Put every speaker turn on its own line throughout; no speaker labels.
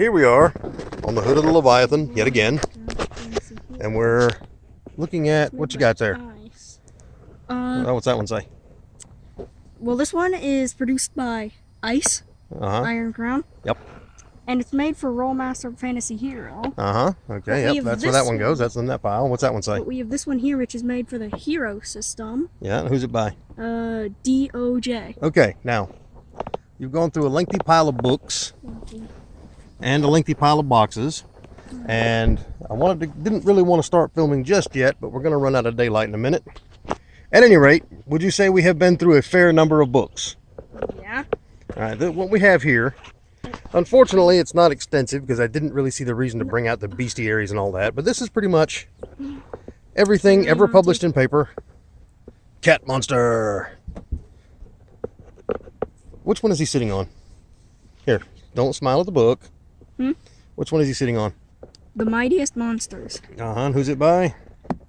Here we are on the hood of the Leviathan yet again, and we're looking at what you got there. Oh, what's that one say?
Well, this one is produced by Ice, Iron Crown.
Yep.
And it's made for Rollmaster Fantasy Hero.
Okay, yep, that's where that one goes. That's in that pile. What's that one say?
But we have this one here, which is made for the Hero system.
Yeah, and who's it by?
DOJ.
Okay, now, you've gone through a lengthy pile of books and a lengthy pile of boxes, and didn't really want to start filming just yet, but we're going to run out of daylight in a minute. At any rate, would you say we have been through a fair number of books?
Yeah.
All right, what we have here, unfortunately, it's not extensive because I didn't really see the reason to bring out the bestiaries and all that, but this is pretty much everything ever published in paper. Cat Monster. Which one is he sitting on? Here, don't smile at the book. Which one is he sitting on?
The Mightiest Monsters.
And who's it by?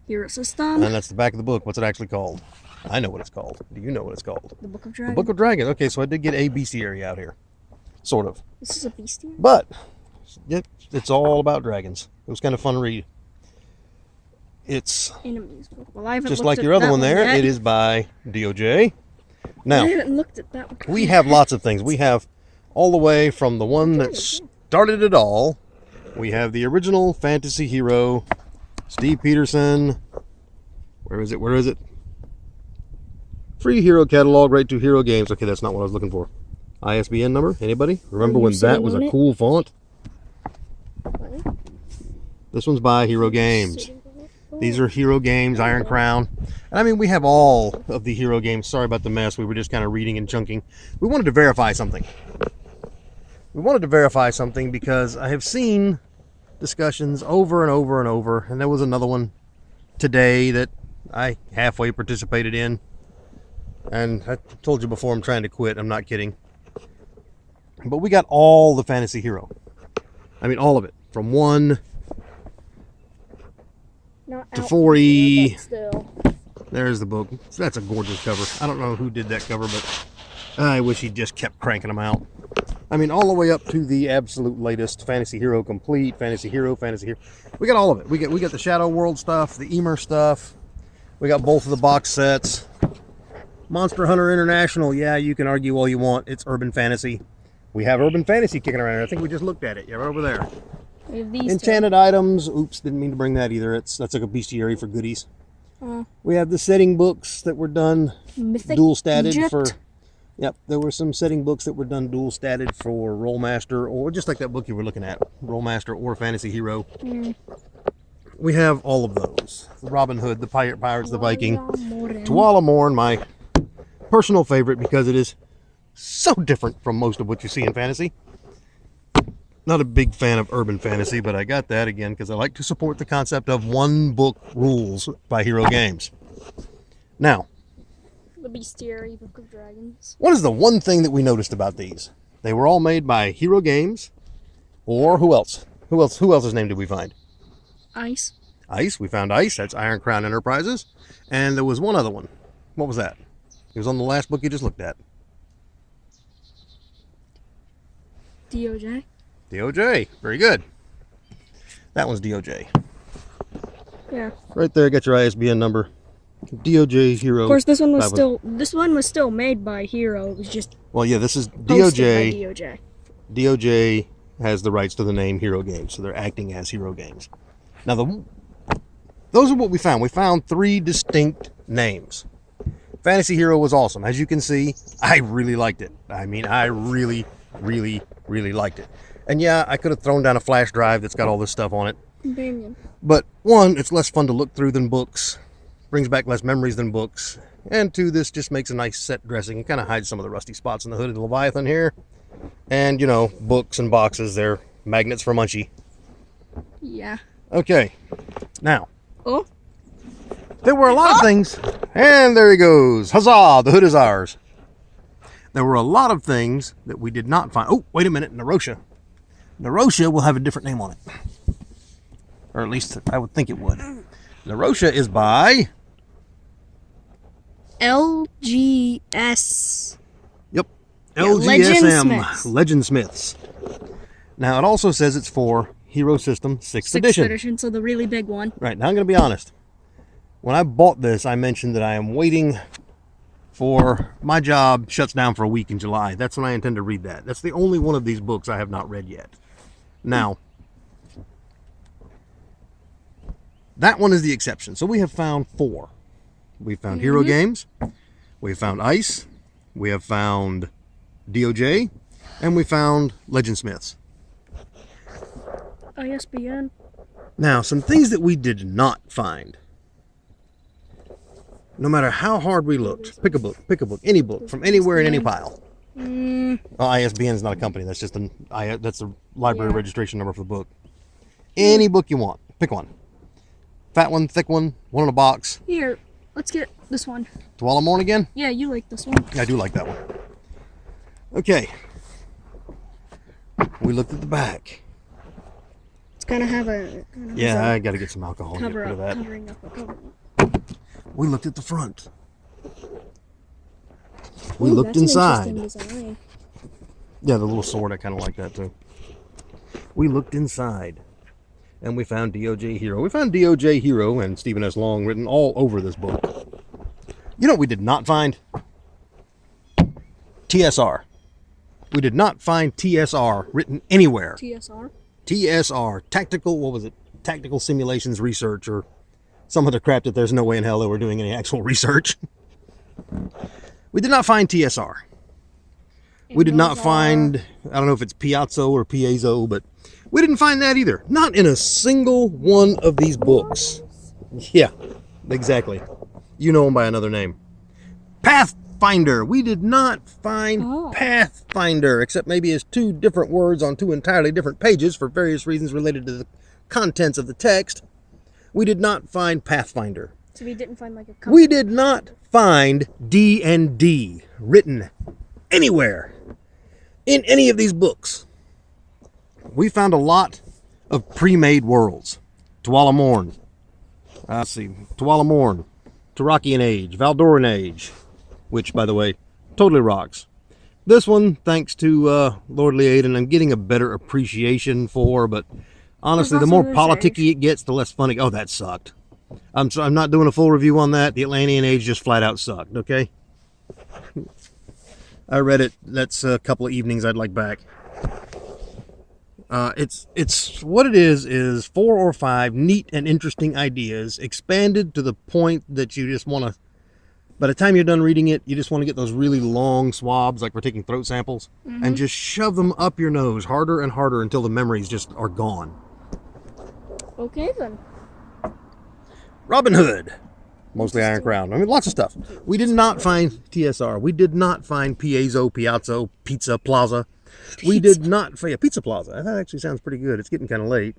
Hero System.
And that's the back of the book. What's it actually called? I know what it's called. Do you know what it's called?
The Book of Dragons.
The Book of Dragons. Okay, so I did get a bestiary out here. Sort of.
This is a bestiary?
But it's all about dragons. It was kind of fun to read. It's
in a musical. Well, I haven't
just
looked
like
at
your other
that
one there.
yet.
It is by DOJ. Now,
I haven't looked at that one.
we have lots of things. We have all the way from the one that started it all. We have the original fantasy hero, Steve Peterson. Where is it? Where is it? Free hero catalog, right to Hero Games. Okay, that's not what I was looking for. ISBN number? Anybody? Remember when that was a cool font? This one's by Hero Games. These are Hero Games, Iron Crown. And I mean, we have all of the Hero Games. Sorry about the mess. We were just kind of reading and chunking. We wanted to verify something. We wanted to verify something because I have seen discussions over and over and over. And there was another one today that I halfway participated in. And I told you before, I'm trying to quit. I'm not kidding. But we got all the Fantasy Hero. I mean, all of it. From 1 to 4E. There's the book. That's a gorgeous cover. I don't know who did that cover, but I wish he just kept cranking them out. I mean, all the way up to the absolute latest Fantasy Hero Complete, Fantasy Hero. We got all of it. We got the Shadow World stuff, the Emer stuff. We got both of the box sets. Monster Hunter International. Yeah, you can argue all you want. It's urban fantasy. We have urban fantasy kicking around here. I think we just looked at it. Yeah, right over there.
We have these
Enchanted items. Oops, didn't mean to bring that either. That's like a bestiary for goodies. We have the setting books that were done dual statted for. Yep, there were some setting books that were done dual statted for Rollmaster, or just like that book you were looking at, Rollmaster or Fantasy Hero. We have all of those. The Robin Hood, the Pirates, the Viking, Tuala Morn, my personal favorite because it is so different from most of what you see in fantasy. Not a big fan of urban fantasy, but I got that again because I like to support the concept of one book rules by Hero Games. Now,
the Bestiary Book of Dragons.
What is the one thing that we noticed about these? They were all made by Hero Games, or who else? Who else's name did we find?
Ice.
Ice. We found Ice. That's Iron Crown Enterprises. And there was one other one. What was that? It was on the last book you just looked at.
DOJ.
DOJ. Very good. That one's DOJ.
Yeah.
Right there, got your ISBN number. DOJ Hero.
Of course, this one was still made by Hero. It was just
this is
DOJ.
DOJ. DOJ has the rights to the name Hero Games, so they're acting as Hero Games. Now, those are what we found. We found 3 distinct names. Fantasy Hero was awesome. As you can see, I really liked it. I mean, I really, really, really liked it. And yeah, I could have thrown down a flash drive that's got all this stuff on it.
Companion.
But 1, it's less fun to look through than books. Brings back less memories than books. And 2, this just makes a nice set dressing. It kind of hides some of the rusty spots in the hood of the Leviathan here. And, you know, books and boxes, they're magnets for Munchie.
Yeah.
Okay. Now.
Oh.
There were a lot of things. And there he goes. Huzzah! The hood is ours. There were a lot of things that we did not find. Oh, wait a minute. Narosha. Narosha will have a different name on it. Or at least I would think it would. Narosha is by
LGS.
Yep.
Yeah,
LGSM. Legend Smiths. Now, it also says it's for Hero System 6th edition.
6th edition, so the really big one.
Right, now I'm going to be honest. When I bought this, I mentioned that I am waiting for my job shuts down for a week in July. That's when I intend to read that. That's the only one of these books I have not read yet. Now, that one is the exception. So we have found 4. We found Hero Games, we have found Ice, we have found DOJ, and we found Legendsmiths.
ISBN.
Now, some things that we did not find. No matter how hard we looked, pick a book, any book, from anywhere in any pile. Oh, ISBN is not a company. That's just that's the library registration number for the book. Any book you want, pick one. Fat one, thick one, one in a box.
Here, let's get this one.
Tualamorn again?
Yeah, you like this one.
I do like that one. Okay. We looked at the back.
It's gonna have a.
Yeah, I got to get some alcohol and get rid of that.
Covering up a cover.
We looked at the front. We looked inside. Yeah, the little sword, I kind of like that too. We looked inside. And we found DOJ Hero. We found DOJ Hero and Stephen S. Long written all over this book. You know what we did not find? TSR. We did not find TSR written anywhere.
TSR?
TSR. Tactical, what was it? Tactical Simulations Research or some other crap that there's no way in hell they were doing any actual research. We did not find TSR. We did not find, I don't know if it's Piazzo or Piazzo, but we didn't find that either. Not in a single one of these books. Yeah, exactly. You know them by another name. Pathfinder. We did not find Pathfinder, except maybe as 2 different words on 2 entirely different pages for various reasons related to the contents of the text. We did not find Pathfinder.
So we didn't find like a company.
We did not find D&D written anywhere in any of these books. We found a lot of pre-made worlds. Tualamorn. Let's see. Tualamorn. Tarakian Age. Valdoran Age. Which, by the way, totally rocks. This one, thanks to Lord Leaden, I'm getting a better appreciation for, but honestly, the more politicky it gets, the less funny. Oh, that sucked. I'm not doing a full review on that. The Atlantean Age just flat out sucked, okay? I read it. That's a couple of evenings I'd like back. It's what it is 4 or 5 neat and interesting ideas expanded to the point that you just want to, by the time you're done reading it, you just want to get those really long swabs, like we're taking throat samples, and just shove them up your nose harder and harder until the memories just are gone.
Okay, then.
Robin Hood. Mostly Iron Crown. I mean, lots of stuff. We did not find TSR. We did not find Piazzo, Pizza Plaza. We did not find Pizza Plaza. That actually sounds pretty good. It's getting kind of late.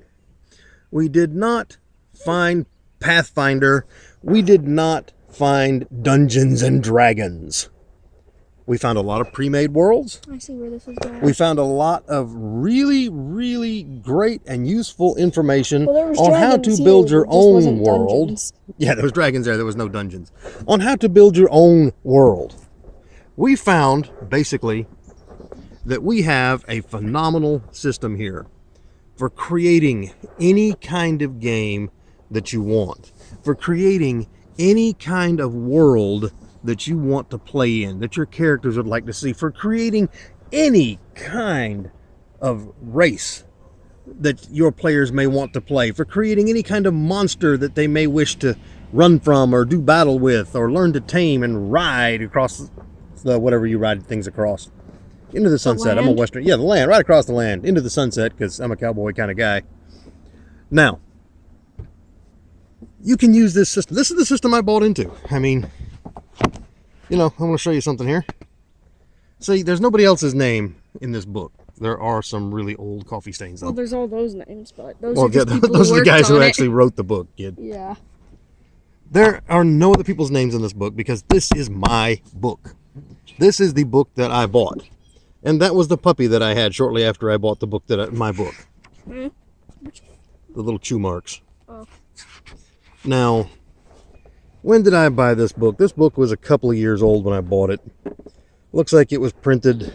We did not find Pathfinder. We did not find Dungeons and Dragons. We found a lot of pre-made worlds.
I see where this is going.
We found a lot of really, really great and useful information on how to build your own world. Dungeons. Yeah, there was dragons there. There was no dungeons. On how to build your own world. We found, basically, that we have a phenomenal system here for creating any kind of game that you want. For creating any kind of world that you want to play in, that your characters would like to see, for creating any kind of race that your players may want to play, for creating any kind of monster that they may wish to run from or do battle with or learn to tame and ride across the whatever you ride things across. Into the sunset. I'm a Western. Yeah, the land. Right across the land. Into the sunset, because I'm a cowboy kind of guy. Now, you can use this system. This is the system I bought into. I mean, you know, I want to show you something here. See, there's nobody else's name in this book. There are some really old coffee stains, though.
Well, there's all those names, but those
are
just people
those
who
are the guys who
it.
actually wrote the book, kid.
Yeah.
There are no other people's names in this book because this is my book. This is the book that I bought. And that was the puppy that I had shortly after I bought the book, my book. The little chew marks.
Oh.
Now, when did I buy this book? This book was a couple of years old when I bought it. Looks like it was printed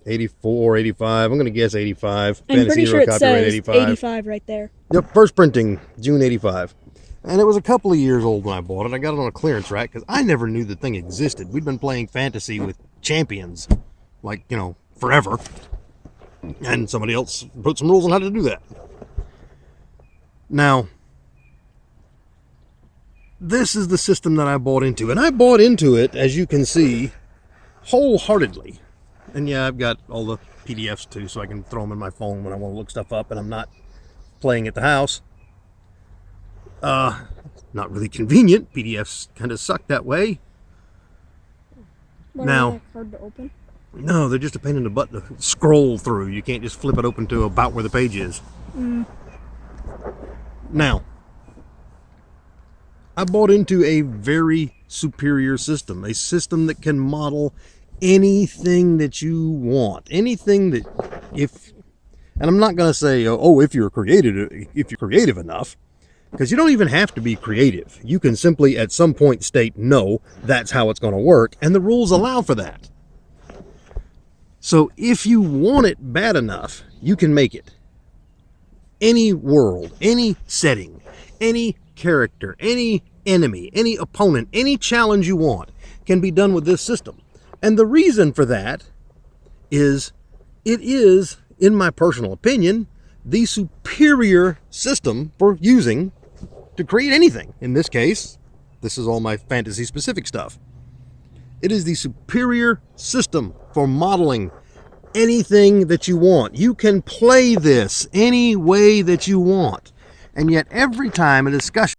84, 85. I'm going to guess 85.
I'm
Fantasy
pretty sure
Hero
it
copyright
says
85.
85 right there.
Yep, first printing, June 85. And it was a couple of years old when I bought it. I got it on a clearance rack because I never knew the thing existed. We'd been playing fantasy with champions, like, you know, forever. And somebody else wrote some rules on how to do that. Now, this is the system that I bought into. And I bought into it, as you can see, wholeheartedly. And yeah, I've got all the PDFs too, so I can throw them in my phone when I want to look stuff up and I'm not playing at the house. Not really convenient. PDFs kind of suck that way.
But
Now,
are they hard to open?
no, they're just a pain in the butt to scroll through. You can't just flip it open to about where the page is. Now, I bought into a very superior system, a system that can model anything that you want, anything that, and I'm not going to say, oh, if you're creative enough, because you don't even have to be creative. You can simply at some point state, no, that's how it's going to work, and the rules allow for that. So if you want it bad enough, you can make it. Any world, any setting, any character, any enemy, any opponent, any challenge you want can be done with this system. And the reason for that is it is, in my personal opinion, the superior system for using to create anything. In this case, this is all my fantasy specific stuff. It is the superior system for modeling anything that you want. You can play this any way that you want. And yet every time a discussion